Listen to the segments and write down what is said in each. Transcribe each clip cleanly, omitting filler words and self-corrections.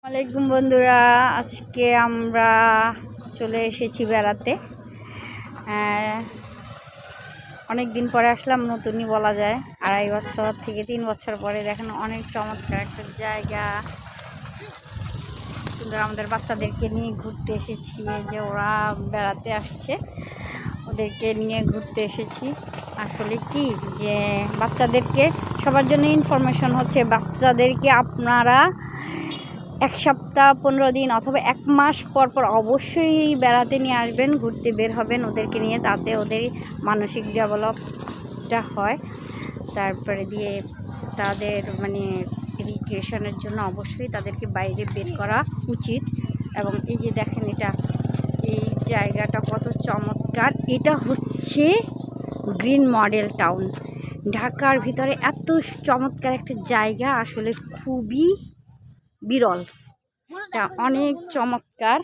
ওয়ালাইকুম বন্ধুরা, আজকে আমরা চলে এসেছি বেড়াতে। অনেক দিন পরে আসলাম, নতুনই বলা যায়। 2.5 বছর থেকে 3 বছর পরে দেখেন অনেক চমৎকার একটা জায়গা। সুন্দর, আমাদের বাচ্চাদেরকে নিয়ে ঘুরতে এসেছি। যে ওরা বেড়াতে আসছে, ওদেরকে নিয়ে ঘুরতে এসেছি। আসলে কি যে বাচ্চাদেরকে সবার জন্য ইনফরমেশন হচ্ছে, বাচ্চাদেরকে আপনারা 1 সপ্তাহ 15 দিন অথবা 1 মাস পর পর অবশ্যই বেড়াতে নিয়ে আসবেন, ঘুরতে বের হবেন ওদেরকে নিয়ে। তাতে ওদের মানসিক ডেভেলপটা হয়। তারপরে দিয়ে তাদের রিক্রিয়েশনের জন্য অবশ্যই তাদেরকে বাইরে বের করা উচিত। এবং এই যে দেখেন, এই জায়গাটা কত চমৎকার। এটা হচ্ছে গ্রিন মডেল টাউন। ঢাকার ভিতরে এত চমৎকার একটা জায়গা আসলে খুবই বিরল, অনেক চমৎকার।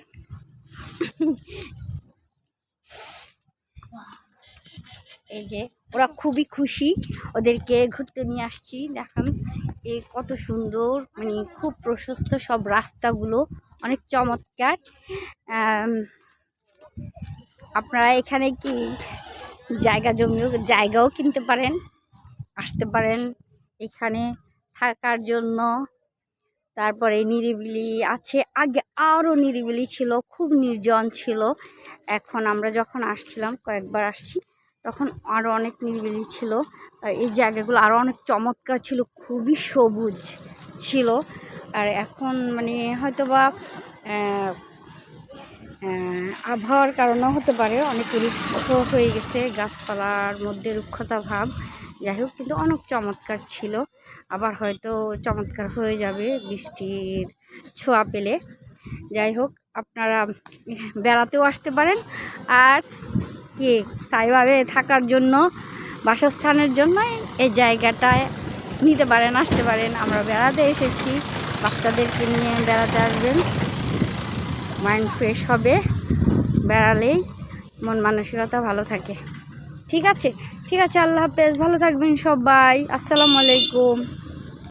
এই যে ওরা খুবই খুশি, ওদেরকে ঘুরতে নিয়ে আসছি। দেখেন এই কত সুন্দর, খুব প্রশস্ত সব রাস্তাগুলো, অনেক চমৎকার। আপনারা এখানে কি জায়গাও কিনতে পারেন, আসতে পারেন এখানে থাকার জন্য। তারপরে নিরিবিলি আছে, আগে আরও নিরিবিলি ছিল, খুব নির্জন ছিল। এখন আমরা যখন আসছিলাম, কয়েকবার আসছি, তখন আরও অনেক নিরিবিলি ছিল। আর এই জায়গাগুলো আরও অনেক চমৎকার ছিল, খুবই সবুজ ছিল। আর এখন হয়তোবা আবহাওয়ার কারণেও হতে পারে, অনেক রুক্ষ হয়ে গেছে, গাছপালার মধ্যে রুক্ষতা ভাব। যাই হোক, কিন্তু অনেক চমৎকার ছিল। আবার হয়তো চমৎকার হয়ে যাবে বৃষ্টির ছোঁয়া পেলে। যাই হোক, আপনারা বেড়াতেও আসতে পারেন, আর কি স্থায়ীভাবে থাকার জন্য, বাসস্থানের জন্য এই জায়গাটায় নিতে পারেন, আসতে পারেন। আমরা বেড়াতে এসেছি, বাচ্চাদেরকে নিয়ে বেড়াতে আসবেন, মাইন্ড ফ্রেশ হবে। বেড়ালেই মন মানসিকতা ভালো থাকে। ঠিক আছে, আল্লাহ হাফেজ, ভালো থাকবেন সবাই। আসসালামু আলাইকুম।